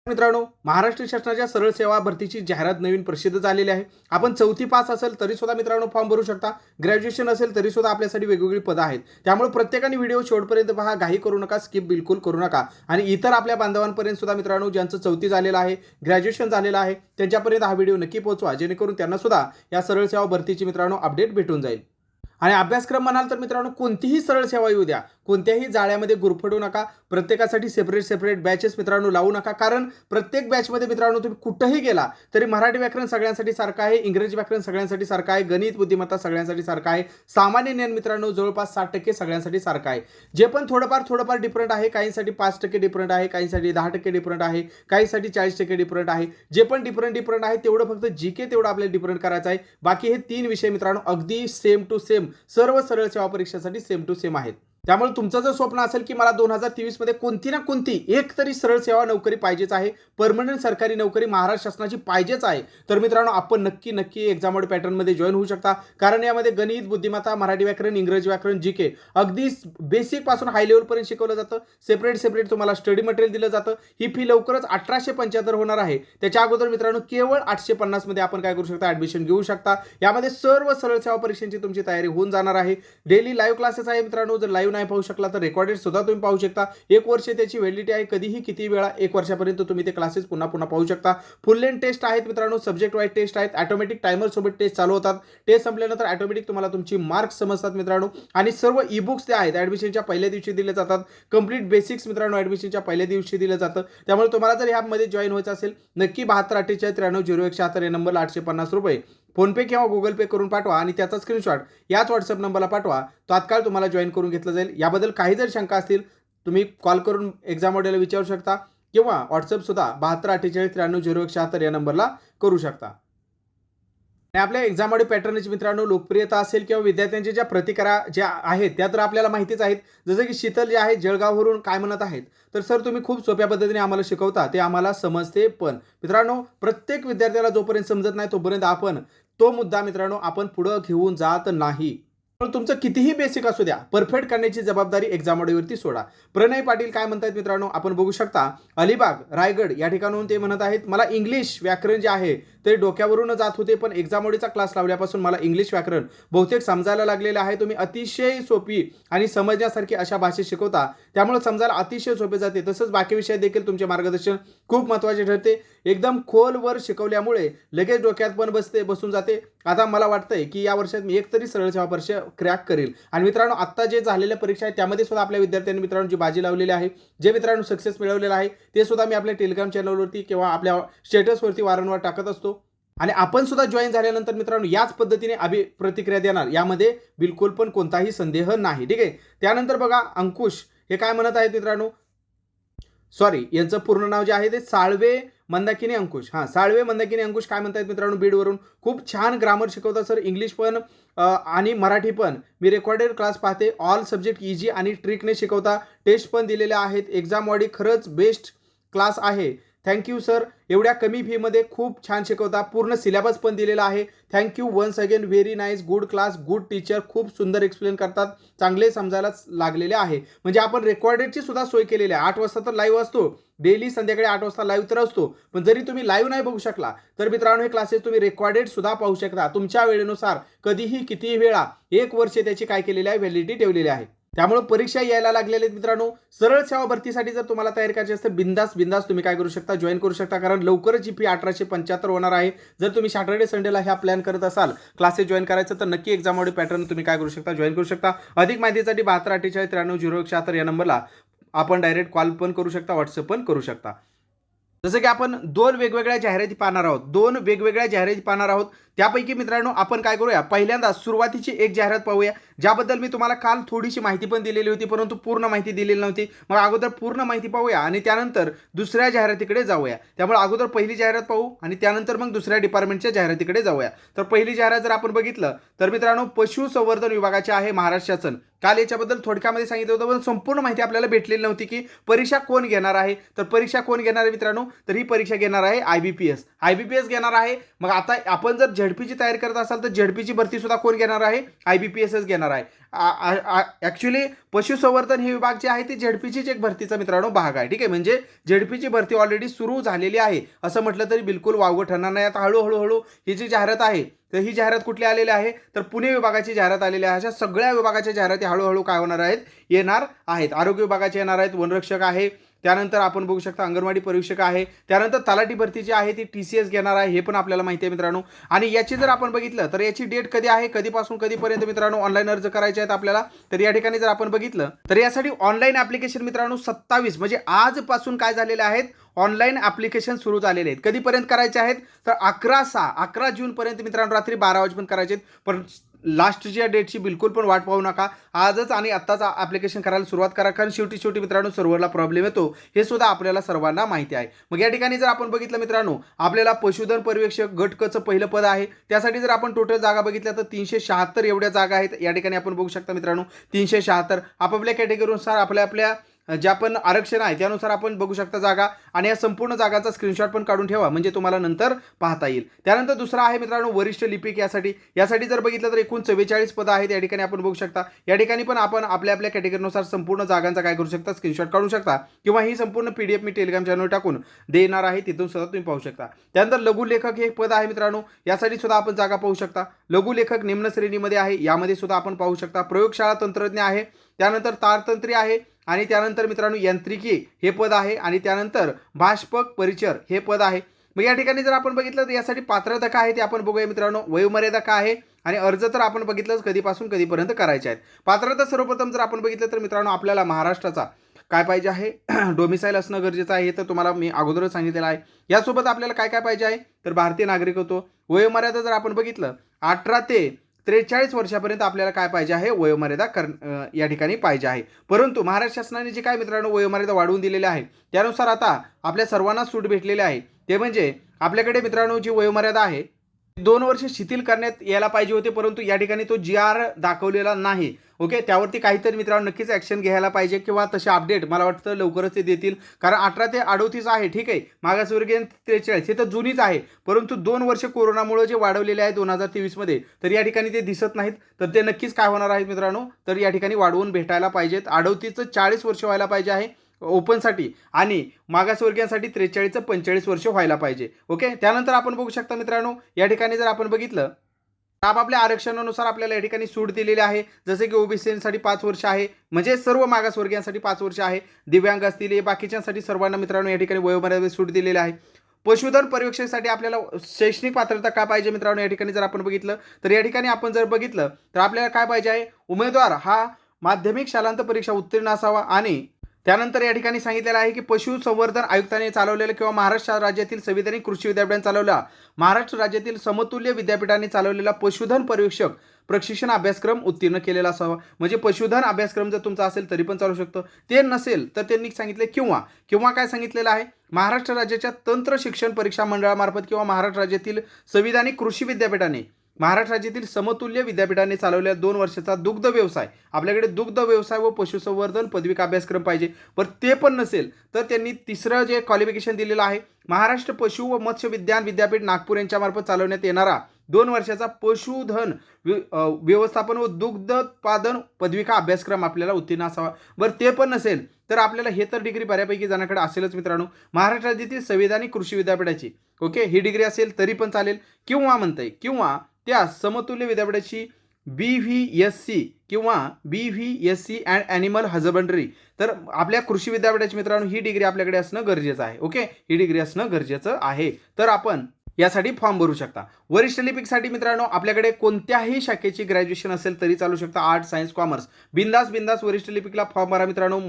मित्रांनो, महाराष्ट्र शासनाच्या सरळ सेवा भरतीची जाहिरात नवीन प्रसिद्ध झालेली आहे. आपण 4थी पास असेल तरी सुद्धा मित्रांनो फॉर्म भरू शकता. ग्रॅज्युएशन असेल तरी सुद्धा आपल्यासाठी वेगवेगळी पदं आहेत. त्यामुळे प्रत्येकाने व्हिडिओ शेवटपर्यंत पहा, घाई करू नका, स्किप बिलकुल करू नका. आणि इतर आपल्या बांधवांपर्यंत सुद्धा मित्रांनो ज्यांचं 4थी झालेलं आहे, ग्रॅज्युएशन झालेलं आहे, त्यांच्यापर्यंत हा व्हिडिओ नक्की पोहोचवा, जेणेकरून त्यांना सुद्धा या सरळ सेवा भरतीची मित्रांनो अपडेट भेटून जाईल. आणि अभ्यासक्रम म्हणाल तर मित्रांनो कोणतीही सरळ सेवा येऊ द्या, कोणत्याही जाळ्यामध्ये गुरफटू नका. प्रत्येकासाठी सेपरेट बॅचेस मित्रांनो लावू नका, कारण प्रत्येक बॅचमध्ये मित्रांनो तुम्ही कुठेही गेला तरी मराठी व्याकरण सगळ्यांसाठी सारखं आहे, इंग्रजी व्याकरण सगळ्यांसाठी सारखं आहे, गणित बुद्धिमत्ता सगळ्यांसाठी सारखं आहे, सामान्य ज्ञान मित्रांनो जवळपास 60% सगळ्यांसाठी सारखं आहे. जे पण थोडंफार डिफरंट आहे, काहींसाठी 5% डिफरंट आहे, काहींसाठी 10% डिफरंट आहे, काहींसाठी 40% डिफरंट आहे. जे पण डिफरंट आहे तेवढं फक्त जीके तेवढं आपल्याला डिफरंट करायचं आहे. बाकी हे 3 विषय मित्रांनो अगदी सेम टू सेम सर्व सरळ सेवा परीक्षेसाठी सेम टू सेम आहेत. त्यामुळे तुमचं जर स्वप्न असेल की मला 2023 मध्ये कोणती ना कोणती एक तरी सरळ सेवा नोकरी पाहिजेच आहे, परमनंट सरकारी नोकरी महाराष्ट्र शासनाची पाहिजेच आहे, तर मित्रांनो आपण नक्की एक्झाम मोड पॅटर्नमध्ये जॉईन होऊ शकता. कारण यामध्ये गणित बुद्धिमत्ता, मराठी व्याकरण, इंग्रजी व्याकरण, जीके अगदी बेसिक पासून हाय लेवलपर्यंत शिकवलं जातं. सेपरेट तुम्हाला स्टडी मटेरियल दिलं जातं. ही फी लवकरच 1875 होणार आहे. त्याच्या अगोदर मित्रांनो केवळ 850 मध्ये आपण काय करू शकता, ऍडमिशन घेऊ शकता. यामध्ये सर्व सरळ सेवा परीक्षांची तुमची तयारी होऊन जाणार आहे. डेली लाईव्ह क्लासेस आहे मित्रांनो. जर लाईव्ह नाही पाहू शकला तर रेकॉर्डेड सुद्धा तुम्ही पाहू शकता. 1 वर्ष त्याची व्हॅलिडिटी आहे. कधीही किती वेळा 1 वर्षापर्यंत तुम्ही ते क्लासेस पुन्हा पाहू शकता. फुल लेंथ टेस्ट आहेत मित्रांनो, सब्जेक्ट वाईज टेस्ट आहेत, ऑटोमॅटिक टायमर सोबत टेस्ट चालू होतात. टेस्ट संपल्यानंतर ऑटोमॅटिक तुम्हाला तुमची मार्क्स समजतात मित्रांनो. आणि सर्व ई बुक्स ते आहेत ऍडमिशनच्या पहिल्या दिवशी दिले जातात. कंप्लीट बेसिक्स मित्रांनो ऍडमिशनच्या पहिल्या दिवशी दिलं जातं. त्यामुळे तुम्हाला जर ह्यामध्ये जॉईन व्हायचं असेल नक्की 7248930176 या नंबरला 850 रुपये फोनपे किंवा गुगल पे करून पाठवा आणि त्याचा स्क्रीनशॉट याच व्हॉट्सअप नंबरला पाठवा. तात्काळ तुम्हाला जॉईन करून घेतलं जाईल. याबद्दल काही जर शंका असतील तुम्ही कॉल करून एक्झाम मॉडेलला विचारू शकता किंवा व्हॉट्सअप सुद्धा 7248930176 या नंबरला करू शकता. आपल्या एक्झाम मध्ये पॅटर्नची मित्रांनो लोकप्रियता असेल किंवा विद्यार्थ्यांच्या ज्या प्रतिक्रिया ज्या आहेत त्या तर आपल्याला माहितीच आहेत. जसं की शीतल जे आहे जळगाववरून काय म्हणत आहेत, तर सर तुम्ही खूप सोप्या पद्धतीने आम्हाला शिकवता, ते आम्हाला समजते. पण मित्रांनो प्रत्येक विद्यार्थ्याला जोपर्यंत समजत नाही तोपर्यंत आपण तो मुद्दा मित्रांनो आपण पुढे घेऊन जात नाही. तुमचं कितीही बेसिक असू द्या, परफेक्ट करण्याची जबाबदारी एक्झाम मॉडेलवरती सोडा. प्रणय पाटील काय म्हणतात मित्रांनो आपण बघू शकता. अलिबाग रायगड या ठिकाणाहून ते म्हणत आहेत, मला इंग्लिश व्याकरण जे आहे ते डोक्यावरून जात होते, पण एक्झाम मॉडेलचा क्लास लावल्यापासून मला इंग्लिश व्याकरण बहुतेक समजायला लागलेलं आहे. तुम्ही अतिशय सोपी आणि समजण्यासारखी अशा भाषेत शिकवता, त्यामुळे समजायला अतिशय सोपे जाते. तसंच बाकी विषयात देखील तुमचे मार्गदर्शन खूप महत्त्वाचे ठरते. एकदम खोलवर शिकवल्यामुळे लगेच डोक्यात पण बसून जाते. आता मला वाटतंय की या वर्षात मी एक तरी सरळ सेवा परीक्षा क्रॅक करेल. आणि मित्रांनो आता जे झालेल्या परीक्षा आहेत त्यामध्ये सुद्धा आपल्या विद्यार्थ्यांनी मित्रांनो जी बाजी लावलेली आहे, जे मित्रांनो सक्सेस मिळवलेलं आहे, ते सुद्धा मी आपल्या टेलिग्राम चॅनलवरती किंवा आपल्या स्टेटसवरती वारंवार टाकत असतो. आणि आपण सुद्धा जॉईन झाल्यानंतर मित्रांनो याच पद्धतीने प्रतिक्रिया देणार, यामध्ये बिलकुल पण कोणताही संदेह नाही. ठीक आहे. त्यानंतर बघा अंकुश हे काय म्हणत आहेत मित्रांनो, सॉरी यांचं पूर्ण नाव जे आहे ते साळवे मंदाकिनी अंकुश. साळवे मंदाकिनी अंकुश काय म्हणतात मित्रांनो बीडवरून, खूप छान ग्रामर शिकवतात सर, इंग्लिश पण आणि मराठी पण. मी रेकॉर्डेड क्लास पाहते, ऑल सब्जेक्ट इझी आणि ट्रिकने शिकवता, टेस्ट पण दिलेल्या आहेत. एक्झाम वाडी खरंच बेस्ट क्लास आहे. थँक्यू सर, एवढ्या कमी फीमध्ये खूप छान शिकवता, पूर्ण सिलेबस पण दिलेला आहे. Thank you once again, very nice, good class, good teacher, खूप सुंदर एक्सप्लेन करतात, चांगले समजायला लागलेले आहे. म्हणजे आपण रेकॉर्डेडची सुद्धा सोय केलेली आहे. 8 वाजता तर लाईव्ह असतो, डेली संध्याकाळी 8 वाजता लाईव्ह तर असतो. पण जरी तुम्ही लाईव्ह नाही बघू शकला तर मित्रांनो हे क्लासेस तुम्ही रेकॉर्डेड सुद्धा पाहू शकता तुमच्या वेळेनुसार, कधीही कितीही वेळा. 1 वर्ष त्याची काय केलेली आहे, व्हॅलिडिटी ठेवलेली आहे. त्यामुळे परीक्षा यायला लागलेल्या मित्रांनो, सरळ सेवा भरतीसाठी जर तुम्हाला तयार करायची असेल बिंदास तुम्ही काय करू शकता, जॉईन करू शकता. कारण लवकरच ही फी 1875 होणार आहे. जर तुम्ही सॅटर्डे संडेला ह्या प्लॅन करत असाल क्लासेस जॉईन करायचं तर नक्की एक्झाम मध्ये पॅटर्न तुम्ही काय करू शकता, जॉईन करू शकता. अधिक माहितीसाठी 7248930176 या नंबरला आपण डायरेक्ट कॉल पण करू शकता, व्हॉट्सअप पण करू शकता. जसं की आपण 2 वेगवेगळ्या जाहिराती पाहणार आहोत. त्यापैकी मित्रांनो आपण काय करूया, पहिल्यांदा सुरुवातीची एक जाहिरात पाहूया, ज्याबद्दल मी तुम्हाला काल थोडीशी माहिती पण दिलेली होती, परंतु पूर्ण माहिती दिलेली नव्हती. मग अगोदर पूर्ण माहिती पाहूया आणि त्यानंतर दुसऱ्या जाहिरातीकडे जाऊया. त्यामुळे अगोदर पहिली जाहिरात पाहू आणि त्यानंतर मग दुसऱ्या डिपार्टमेंटच्या जाहिरातीकडे जाऊया. तर पहिली जाहिरात जर आपण बघितलं तर मित्रांनो पशुसंवर्धन विभागाचे आहे महाराष्ट्र शासन. काल याच्याबद्दल थोडक्यामध्ये सांगितलं होतं, पण संपूर्ण माहिती आपल्याला भेटलेली नव्हती की परीक्षा कोण घेणार आहे. तर परीक्षा कोण घेणार आहे मित्रांनो, तर ही परीक्षा घेणार आहे IBPS घेणार आहे. मग आता आपण जर झेडपीची तयारी करत असाल तर झेडपीची भरती सुद्धा कोण घेणार आहे, IBPSच घेणार आहे. ॲक्च्युली पशुसंवर्धन हे विभाग जे आहे ते झेडपीचीच एक भरतीचा मित्रांनो भाग आहे. ठीक आहे, म्हणजे झेडपीची भरती ऑलरेडी सुरू झालेली आहे असं म्हटलं तरी बिलकुल वावगं ठरणार नाही. आता हळूहळू ही जी जाहिरात आहे तर ही जाहिरात कुठली आलेली आहे, तर पुणे विभागाची जाहिरात आलेली आहे. अशा सगळ्या विभागाच्या जाहिराती हळूहळू काय होणार आहेत, येणार आहेत. आरोग्य विभागाचे येणार आहेत, वनरक्षक आहे, त्यानंतर आपण बघू शकता अंगणवाडी परीक्षक आहे, त्यानंतर तलाठी भरती जी आहे ती TCS घेणार आहे, हे पण आपल्याला माहिती आहे मित्रांनो. आणि याची जर आपण बघितलं तर याची डेट कधी आहे, कधीपासून कधीपर्यंत मित्रांनो ऑनलाईन अर्ज करायचे आहेत आपल्याला. तर या ठिकाणी जर आपण बघितलं तर यासाठी ऑनलाईन ॲप्लिकेशन मित्रांनो 27 म्हणजे आजपासून काय झालेले आहेत, ऑनलाईन ॲप्लिकेशन सुरू झालेले आहेत. कधीपर्यंत करायचे आहेत, तर 11 जूनपर्यंत मित्रांनो रात्री 12 वाजेपर्यंत करायचे आहेत. पण लास्टच्या डेटची बिलकुल पण वाट पाहू नका, आजच आणि आत्ताच ॲप्लिकेशन करायला सुरुवात करा, कारण शेवटी मित्रांनो सर्व्हरला प्रॉब्लेम येतो, हे सुद्धा आपल्याला सर्वांना माहिती आहे. मग या ठिकाणी जर आपण बघितलं मित्रांनो, आपल्याला पशुधन पर्यवेक्षक गट क चं पहिलं पद आहे. त्यासाठी जर आपण टोटल जागा बघितल्या तर 376 एवढ्या जागा आहेत. या ठिकाणी आपण बघू शकता मित्रांनो 376 आपापल्या कॅटेगरीनुसार आपल्या ज्या पण आरक्षण आहे त्यानुसार आपण बघू शकता जागा, आणि या संपूर्ण जागांचा स्क्रीनशॉट पण काढून ठेवा म्हणजे तुम्हाला नंतर पाहता येईल. त्यानंतर दुसरा आहे मित्रांनो वरिष्ठ लिपिक. यासाठी जर बघितलं तर एकूण 44 पदं आहेत. या ठिकाणी आपण बघू शकता, या ठिकाणी पण आपण आपल्या कॅटेगरीनुसार संपूर्ण जागांचा काय करू शकता, स्क्रीनशॉट काढू शकता, किंवा ही संपूर्ण PDF मी टेलिग्राम चॅनल टाकून देणार आहे, तिथून सुद्धा तुम्ही पाहू शकता. त्यानंतर लघुलेखक हे एक पद आहे मित्रांनो, यासाठी सुद्धा आपण जागा पाहू शकता. लघुलेखक निम्न श्रेणीमध्ये आहे, यामध्ये सुद्धा आपण पाहू शकता. प्रयोगशाळा तंत्रज्ञ आहे, त्यानंतर तारतंत्री आहे, आणि त्यानंतर मित्रांनो यांत्रिकी हे पद आहे, आणि त्यानंतर भाषपक परिचर हे पद आहे. मग या ठिकाणी जर आपण बघितलं तर यासाठी पात्रता काय आहे ते आपण बघूया मित्रांनो. वयोमर्यादा काय आहे, आणि अर्ज तर आपण बघितलं कधीपासून कधीपर्यंत करायचे आहेत. पात्रता सर्वप्रथम जर आपण बघितलं तर मित्रांनो आपल्याला महाराष्ट्राचा काय पाहिजे आहे, डोमिसाईल असणं गरजेचं आहे, हे तर तुम्हाला मी अगोदरच सांगितलेलं आहे. यासोबत आपल्याला काय काय पाहिजे आहे, तर भारतीय नागरिकत्व. वयोमर्यादा जर आपण बघितलं 18 ते 43 वर्षापर्यंत आपल्याला काय पाहिजे आहे, वयोमर्यादा या ठिकाणी पाहिजे आहे. परंतु महाराष्ट्र शासनाने जे काय मित्रांनो वयोमर्यादा वाढवून दिलेली आहे त्यानुसार आता आपल्या सर्वांना सूट भेटलेली आहे. ते म्हणजे आपल्याकडे मित्रांनो जी वयोमर्यादा आहे 2 वर्ष शिथिल करण्यात यायला पाहिजे होते, परंतु या ठिकाणी तो GR दाखवलेला नाही. ओके, त्यावरती काहीतरी मित्रांनो नक्कीच ॲक्शन घ्यायला पाहिजे, किंवा तसे अपडेट मला वाटतं लवकरच ते देतील. कारण 18 ते 38 आहे, ठीक आहे, मागासवर्गीय 43 हे तर जुनीच आहे, परंतु 2 वर्ष कोरोनामुळे जे वाढवलेले आहे 2023 मध्ये, तर या ठिकाणी ते दिसत नाहीत. तर ते नक्कीच काय होणार आहेत मित्रांनो, तर या ठिकाणी वाढवून भेटायला पाहिजेत. 38चं 40 वर्ष व्हायला पाहिजे आहे ओपनसाठी, आणि मागासवर्गीयांसाठी 43चं 45 वर्ष व्हायला पाहिजे. ओके, त्यानंतर आपण बघू शकता मित्रांनो या ठिकाणी जर आपण बघितलं आपापल्या आरक्षणानुसार आपल्याला या ठिकाणी सूट दिलेली आहे. जसे की ओबीसीसाठी 5 वर्ष आहे, म्हणजे सर्व मागासवर्गीयांसाठी 5 वर्ष आहे. दिव्यांग असतील बाकीच्यांसाठी सर्वांना मित्रांनो या ठिकाणी वयोमर्यादेत सूट दिलेली आहे. पशुधन पर्यवेक्षणासाठी आपल्याला शैक्षणिक पात्रता काय पाहिजे मित्रांनो, या ठिकाणी जर आपण बघितलं तर या ठिकाणी आपण जर बघितलं तर आपल्याला काय पाहिजे आहे, उमेदवार हा माध्यमिक शालांत परीक्षा उत्तीर्ण असावा, आणि त्यानंतर या ठिकाणी सांगितलेलं आहे की पशुसंवर्धन आयुक्तांनी चालवलेलं किंवा महाराष्ट्र राज्यातील संविधानिक कृषी विद्यापीठाने चालवलेला, महाराष्ट्र राज्यातील समतुल्य विद्यापीठाने चालवलेला पशुधन पर्यवेक्षक प्रशिक्षण अभ्यासक्रम उत्तीर्ण केलेला असावा. म्हणजे पशुधन अभ्यासक्रम जर तुमचा असेल तरी पण चालू शकतो, ते नसेल तर त्यांनी सांगितले किंवा काय सांगितलेलं आहे, महाराष्ट्र राज्याच्या तंत्र शिक्षण परीक्षा मंडळामार्फत किंवा महाराष्ट्र राज्यातील संविधानिक कृषी विद्यापीठाने, महाराष्ट्र राज्यातील समतुल्य विद्यापीठाने चालवलेला 2 वर्षाचा दुग्ध व्यवसाय, आपल्याकडे दुग्ध व्यवसाय व पशुसंवर्धन पदविका अभ्यासक्रम पाहिजे. पण ते पण नसेल तर त्यांनी तिसरं जे क्वालिफिकेशन दिलेलं आहे, महाराष्ट्र पशु व मत्स्य विज्ञान विद्यापीठ नागपूर यांच्यामार्फत चालवण्यात येणारा 2 वर्षाचा पशुधन व्यवस्थापन व दुग्धोत्पादन पदविका अभ्यासक्रम आपल्याला उत्तीर्ण असावा. बरं ते पण नसेल तर आपल्याला हे तर डिग्री बऱ्यापैकी जणांकडे असेलच मित्रांनो, महाराष्ट्र राज्यातील संविधानिक कृषी विद्यापीठाची ओके ही डिग्री असेल तरी पण चालेल, किंवा त्या समतुल्य विद्यापीठाची BVSC किंवा BVSC अँड ॲनिमल हजबंड्री, तर आपल्या कृषी विद्यापीठाची मित्रांनो ही डिग्री आपल्याकडे असणं गरजेचं आहे. ओके, ही डिग्री असणं गरजेचं आहे, तर आपण यासाठी फॉर्म भरू शकता. वरिष्ठ लिपिकसाठी मित्रांनो आपल्याकडे कोणत्याही शाखेची ग्रॅज्युएशन असेल तरी चालू शकता, आर्ट सायन्स कॉमर्स, बिंदास वरिष्ठ लिपिकला फॉर्म भरा मित्रांनो.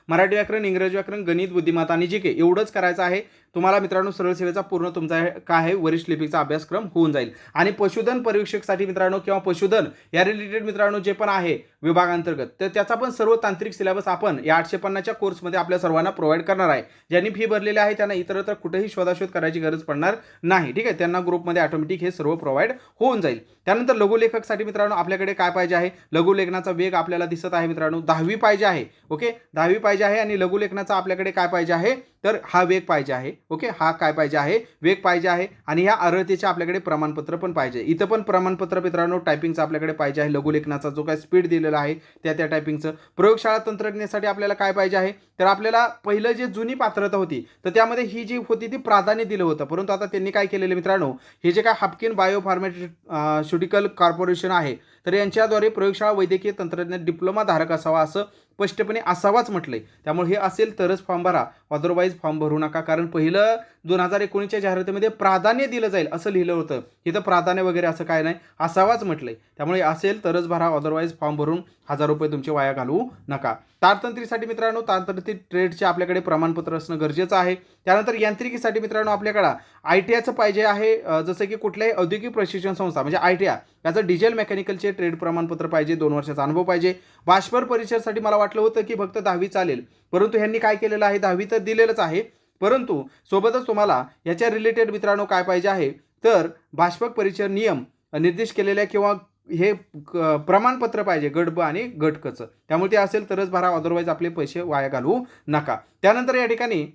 मराठी व्याकरण, इंग्रजी व्याकरण, गणित, बुद्धिमत्ता आणि GK एवढंच करायचं आहे तुम्हाला मित्रांनो. सरळ सेवेचा पूर्ण तुमचा काय आहे वरिष्ठ लिपिकचा अभ्यासक्रम होऊन जाईल. आणि पशुधन पर्यवेक्षकसाठी मित्रांनो किंवा पशुधन या रिलेटेड मित्रांनो जे पण आहे विभागांतर्गत, तर त्याचा पण सर्व तांत्रिक सिलेबस आपण या 850च्या कोर्समध्ये आपल्या सर्वांना प्रोव्हाइड करणार आहे. ज्यांनी फी भरलेली आहे त्यांना इतरत्र कुठेही शोधाशोध करायची गरज पडणार नाही, ठीक आहे, त्यांना ग्रुपमध्ये ऑटोमॅटिक हे सर्व प्रोव्हाइड होऊन जाईल. त्यानंतर लघुलेखकसाठी मित्रांनो आपल्याकडे काय पाहिजे आहे, लघुलेखनाचा वेग आपल्याला दिसत आहे मित्रांनो 10वी पाहिजे आहे. ओके, 10वी पाहिजे आहे, आणि लघुलेखनाचा आपल्याकडे काय पाहिजे आहे, तर हा वेग पाहिजे आहे. ओके, हा काय पाहिजे आहे, वेग पाहिजे आहे. आणि ह्या अर्हतेचे आपल्याकडे प्रमाणपत्र पण पाहिजे. इथं पण प्रमाणपत्र मित्रांनो टायपिंगचं आपल्याकडे पाहिजे आहे. लघुलेखनाचा जो काय स्पीड दिलेला आहे त्या टायपिंगचं. प्रयोगशाळा तंत्रज्ञासाठी आपल्याला काय पाहिजे आहे, तर आपल्याला पहिलं जे जुनी पात्रता होती तर त्यामध्ये ही जी होती ती प्राधान्य दिलं होतं. परंतु आता त्यांनी काय केलेलं मित्रांनो, हे जे काय हाफकिन बायो फार्मास्युटिकल कॉर्पोरेशन आहे तर यांच्याद्वारे प्रयोगशाळा वैद्यकीय तंत्रज्ञान डिप्लोमा धारक असावा असं स्पष्टपणे असावाच म्हटलंय. त्यामुळे हे असेल तरच फॉर्म भरा, अदरवाईज फॉर्म भरू नका. कारण पहिलं 2019च्या जाहिरातीमध्ये प्राधान्य दिलं जाईल असं लिहिलं होतं. इथं प्राधान्य वगैरे असं काय नाही, असावाच म्हटलंय. त्यामुळे असेल तरच भरा, अदरवाईज फॉर्म भरून 1000 रुपये तुमचे वाया घालवू नका. तारतंत्रीसाठी मित्रांनो तारतंत्री ट्रेडचे आपल्याकडे प्रमाणपत्र असणं गरजेचं आहे. त्यानंतर यांत्रिकीसाठी मित्रांनो आपल्याकडं ITIचं पाहिजे आहे. जसं की कुठल्याही औद्योगिक प्रशिक्षण संस्था म्हणजे ITI याचं डिझेल मेकॅनिकलचे ट्रेड प्रमाणपत्र पाहिजे, 2 वर्षाचा अनुभव पाहिजे. बाष्पर परिचरसाठी मला वाटलं होतं की फक्त 10वी चालेल, परंतु ह्यांनी काय केलेलं आहे, 10वी तर दिलेलंच आहे, परंतु सोबतच तुम्हाला याच्या रिलेटेड मित्रांनो काय पाहिजे आहे, तर बाष्पक परिचर नियम निर्देश केलेल्या किंवा हे प्रमाणपत्र पाहिजे गट ब आणि गट क चं. त्यामुळे ते असेल तरच भरा, अदरवाईज आपले पैसे वाया घालवू नका. त्यानंतर या ठिकाणी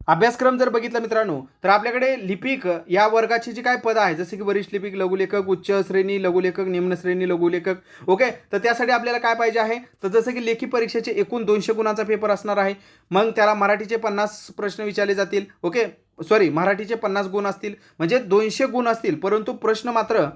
अभ्यासक्रम जर बघितला मित्रांनो तर आपल्याकडे लिपिक या वर्गाची जी काय पदं आहे जसे की वरिष्ठ लिपिक, लघुलेखक, उच्च श्रेणी लघुलेखक, निम्न श्रेणी लघुलेखक. ओके, तर त्यासाठी आपल्याला काय पाहिजे आहे, तर जसं की लेखी परीक्षेचे एकूण 200 गुणांचा पेपर असणार आहे. मग त्याला मराठीचे 50 प्रश्न विचारले जातील. ओके, सॉरी, मराठीचे 50 गुण असतील म्हणजे 200 गुण असतील, परंतु प्रश्न मात्र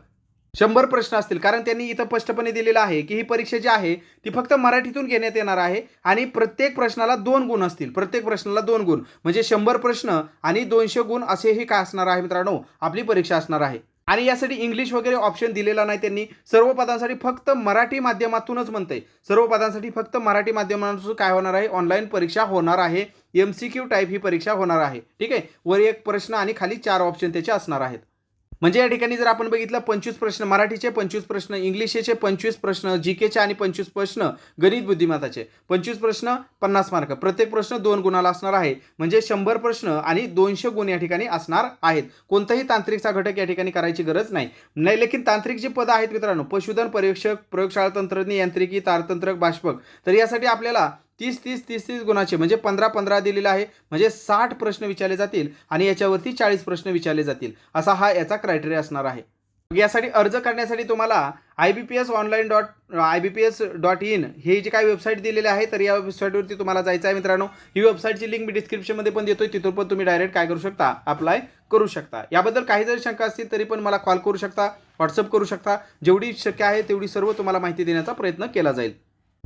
100 प्रश्न असतील. कारण त्यांनी इथं स्पष्टपणे दिलेलं आहे की ही परीक्षा जी आहे ती फक्त मराठीतून घेण्यात येणार आहे आणि प्रत्येक प्रश्नाला 2 गुण असतील. प्रत्येक प्रश्नाला 2 गुण म्हणजे 100 प्रश्न आणि 200 गुण असेही काय असणार आहे मित्रांनो, आपली परीक्षा असणार आहे. आणि यासाठी इंग्लिश वगैरे ऑप्शन दिलेला नाही त्यांनी. सर्व पदांसाठी फक्त मराठी माध्यमातूनच म्हणते. सर्व पदांसाठी फक्त मराठी माध्यमातून काय होणार आहे, ऑनलाईन परीक्षा होणार आहे. MCQ टाईप ही परीक्षा होणार आहे. ठीक आहे, वर एक प्रश्न आणि खाली 4 ऑप्शन त्याचे असणार आहेत. म्हणजे या ठिकाणी जर आपण बघितलं 25 प्रश्न मराठीचे, 25 प्रश्न इंग्लिशचे, 25 प्रश्न जीकेचे आणि 25 प्रश्न गणित बुद्धिमत्ताचे. 25 प्रश्न 50 मार्क, प्रत्येक प्रश्न 2 गुणाला असणार आहे. म्हणजे 100 प्रश्न आणि 200 गुण या ठिकाणी असणार आहेत. कोणताही तांत्रिकचा घटक या ठिकाणी करायची गरज नाही. लेकिन तांत्रिक जी पदं आहेत मित्रांनो, पशुधन पर्यवेक्षक, प्रयोगशाळा तंत्रज्ञ, यांत्रिकी, तारतंत्रक, बाष्पक, तर यासाठी आपल्याला 30 गुणाचे म्हणजे 15 दिलेला आहे. म्हणजे 60 प्रश्न विचारले जातील आणि याच्यावरती 40 प्रश्न विचारले जातील, असा हा याचा क्रायटेरिया असणार आहे. यासाठी अर्ज करण्यासाठी तुम्हाला ibps.in हे जे काही वेबसाईट दिलेले आहे तर या वेबसाईटवरती तुम्हाला जायचं आहे मित्रांनो. ही वेबसाईटची लिंक मी डिस्क्रिप्शनमध्ये पण देतोय, तिथून पण तुम्ही डायरेक्ट काय करू शकता, अप्लाय करू शकता. याबद्दल काही जरी शंका असतील तरी पण मला कॉल करू शकता, व्हॉट्सअप करू शकता. जेवढी शक्य आहे तेवढी सर्व तुम्हाला माहिती देण्याचा प्रयत्न केला जाईल.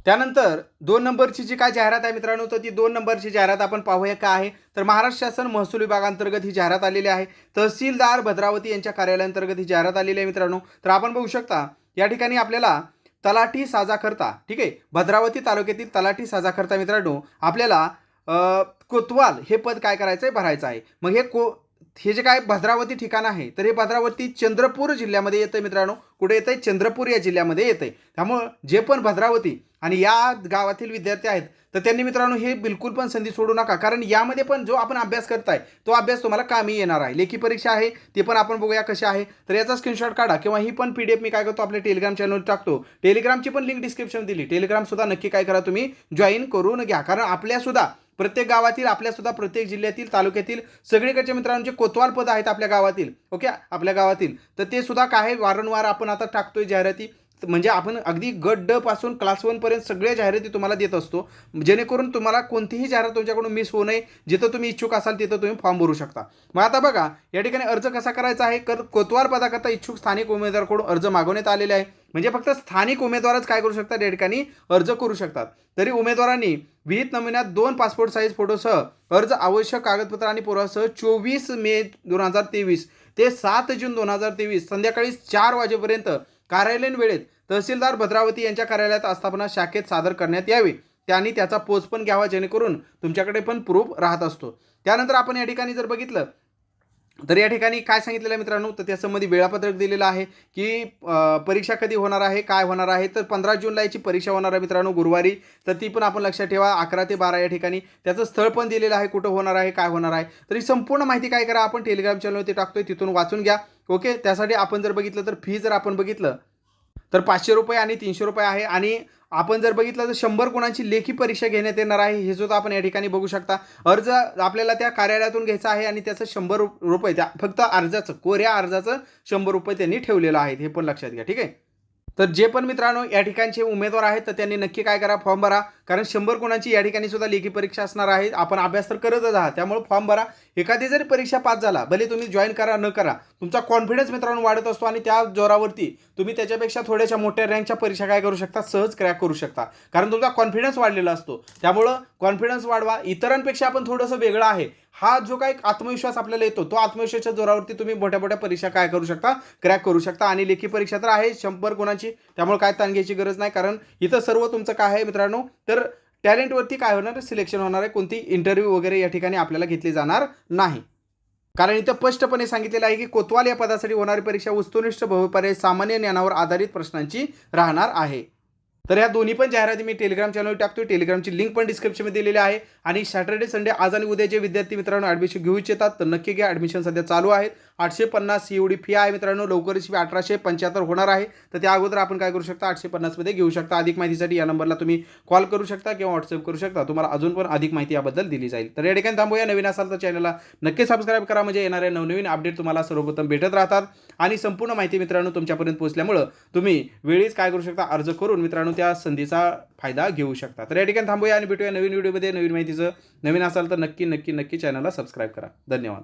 त्यानंतर 2 नंबरची जी काय जाहिरात आहे मित्रांनो, तर ती 2 नंबरची जाहिरात आपण पाहूया काय आहे. तर महाराष्ट्र शासन महसूल विभागांतर्गत ही जाहिरात आलेली आहे. तहसीलदार भद्रावती यांच्या कार्यालयाअंतर्गत ही जाहिरात आलेली आहे मित्रांनो. तर आपण बघू शकता या ठिकाणी आपल्याला तलाठी साजाकरता, ठीक आहे, भद्रावती तालुक्यातील तलाठी साजाकरता मित्रांनो आपल्याला कोतवाल हे पद काय करायचं आहे, भरायचं आहे. मग हे जे काय भद्रावती ठिकाण आहे तर हे भद्रावती चंद्रपूर जिल्ह्यामध्ये येतं मित्रांनो. कुठे येतंय, चंद्रपूर या जिल्ह्यामध्ये येतंय. त्यामुळं जे पण भद्रावती आणि या गावातील विद्यार्थी आहेत तर त्यांनी मित्रांनो हे बिलकुल पण संधी सोडू नका. कारण यामध्ये पण जो आपण अभ्यास करताय तो अभ्यास तुम्हाला कामी येणार आहे. लेखी परीक्षा आहे ती पण आपण बघूया कशी आहे. तर याचा स्क्रीनशॉट काढा किंवा ही पण PDF मी काय करतो आपल्या टेलिग्राम चॅनलवर टाकतो. टेलिग्रामची पण लिंक डिस्क्रिप्शन दिली. टेलिग्राम सुद्धा नक्की काय करा, तुम्ही जॉईन करून घ्या. कारण आपल्या सुद्धा प्रत्येक गावातील, आपल्या सुद्धा प्रत्येक जिल्ह्यातील, तालुक्यातील सगळीकडच्या मित्रांनो जे कोतवाल पद आहेत आपल्या गावातील, ओके, आपल्या गावातील, तर ते सुद्धा काय वारंवार आपण आता टाकतोय जाहिराती. म्हणजे आपण अगदी गट ड पासून क्लास 1 पर्यंत सगळ्या जाहिराती तुम्हाला देत असतो, जेणेकरून तुम्हाला कोणतीही जाहिरात तुमच्याकडून मिस होऊ नये. जिथं तुम्ही इच्छुक असाल तिथं तुम्ही फॉर्म भरू शकता. मग आता बघा या ठिकाणी अर्ज कसा करायचा आहे. कोतवाल पदाकरता इच्छुक स्थानिक उमेदवाराकडून अर्ज मागवण्यात आलेले आहे. म्हणजे फक्त स्थानिक उमेदवारच काय करू शकतात, या ठिकाणी अर्ज करू शकतात. तरी उमेदवारांनी विहित नमुन्यात 2 पासपोर्ट साईज फोटोसह अर्ज, आवश्यक कागदपत्र आणि पुराव्यासह 24 मे 2023 ते 7 जून 2023 संध्याकाळी 4 वाजेपर्यंत कार्यालयीन वेळेत तहसीलदार भद्रावती यांच्या कार्यालयात आस्थापना शाखेत सादर करण्यात यावे. त्यांनी त्याचा पोच पण घ्यावा, जेणेकरून तुमच्याकडे पण प्रूफ राहत असतो. त्यानंतर आपण या ठिकाणी जर बघितलं तर या ठिकाणी काय सांगितलेलं आहे मित्रांनो, तर त्यासंबंधी वेळापत्रक दिलेलं आहे की परीक्षा कधी होणार आहे, काय होणार आहे. तर 15 जूनला याची परीक्षा होणार आहे मित्रांनो, गुरुवारी. तर ती पण आपण लक्षात ठेवा. 11 ते 12 या ठिकाणी त्याचं स्थळ पण दिलेलं आहे, कुठं होणार आहे, काय होणार आहे. तर ही संपूर्ण माहिती काय करा, आपण टेलिग्राम चॅनलवरती टाकतोय, तिथून वाचून घ्या. ओके, त्यासाठी आपण जर बघितलं तर फी जर आपण बघितलं तर 500 रुपये आणि 300 रुपये आहे. आणि आपण जर बघितलं तर 100 गुणांची लेखी परीक्षा घेण्यात येणार आहे, हे सुद्धा आपण या ठिकाणी बघू शकता. अर्ज आपल्याला त्या कार्यालयातून घ्यायचा आहे आणि त्याचं 100 रुपये त्या फक्त अर्जाचं, कोऱ्या अर्जाचं 100 रुपये त्यांनी ठेवलेलं आहे, हे पण लक्षात घ्या. ठीक आहे. तर जे पण मित्रांनो या ठिकाणचे उमेदवार आहेत तर त्यांनी नक्की काय करा, फॉर्म भरा. कारण 100 गुणांची या ठिकाणी सुद्धा लेखी परीक्षा असणार आहे. आपण अभ्यास तर करतच आहात, त्यामुळे फॉर्म भरा. एखादी जरी परीक्षा पास झाला, भले तुम्ही जॉईन करा न करा, तुमचा कॉन्फिडन्स मित्रांनो वाढत असतो आणि त्या जोरावरती तुम्ही त्याच्यापेक्षा थोड्याशा मोठ्या रँकच्या परीक्षा काय करू शकता, सहज क्रॅक करू शकता. कारण तुमचा कॉन्फिडन्स वाढलेला असतो. त्यामुळं कॉन्फिडन्स वाढवा. इतरांपेक्षा आपण थोडंसं वेगळं आहे, हा जो काही आत्मविश्वास आपल्याला येतो, तो आत्मविश्वासाच्या जोरावरती तुम्ही मोठ्या मोठ्या परीक्षा काय करू शकता, क्रॅक करू शकता. आणि लेखी परीक्षा तर आहे 100 गुणांची, त्यामुळे काय ताण घ्यायची गरज नाही. कारण इथं सर्व तुमचं काय आहे मित्रांनो, तर टॅलेंटवरती काय होणार, सिलेक्शन होणार आहे. कोणती इंटरव्ह्यू वगैरे या ठिकाणी आपल्याला घेतली जाणार नाही. कारण इथं स्पष्टपणे सांगितलेलं आहे की कोतवाल या पदासाठी होणारी परीक्षा वस्तुनिष्ठ बहुपर्याय सामान्य ज्ञानावर आधारित प्रश्नांची राहणार आहे. तर या दोन्ही पण जाहिराती मी टेलिग्राम चॅनलवर टाकतोय. टेलिग्रामची लिंक पण डिस्क्रिप्शनमध्ये दिलेली आहे. आणि सॅटर्डे संडे आज आणि उद्या जे विद्यार्थी मित्रांनो ॲडमिशन घेऊ इच्छितात तर नक्की घ्या. ॲडमिशन सध्या चालू आहेत. 850 एवढी फी आहे मित्रांनो. लवकरच फी 1875 होणार आहे. तर त्या अगोदर आपण काय करू शकता, 850 मध्ये घेऊ शकता. अधिक माहितीसाठी या नंबरला तुम्ही कॉल करू शकता किंवा व्हॉट्सअप करू शकता. तुम्हाला अजून पण अधिक माहिती याबद्दल दिली जाईल. तर या ठिकाणी थांबूया. नवीन असाल तर चॅनलला नक्की सबस्क्राईब करा, म्हणजे येणारे नवनवीन अपडेट तुम्हाला सर्वप्रथम भेटत राहतात. आणि संपूर्ण माहिती मित्रांनो तुमच्यापर्यंत पोहोचल्यामुळं तुम्ही वेळीच काय करू शकता, अर्ज करून मित्रांनो त्या संधीचा फायदा घेऊ शकता. तर या ठिकाणी थांबूया आणि भेटूया नवीन व्हिडिओमध्ये नवीन माहितीचं. नवीन असाल तर नक्की चॅनलला सबस्क्राईब करा. धन्यवाद.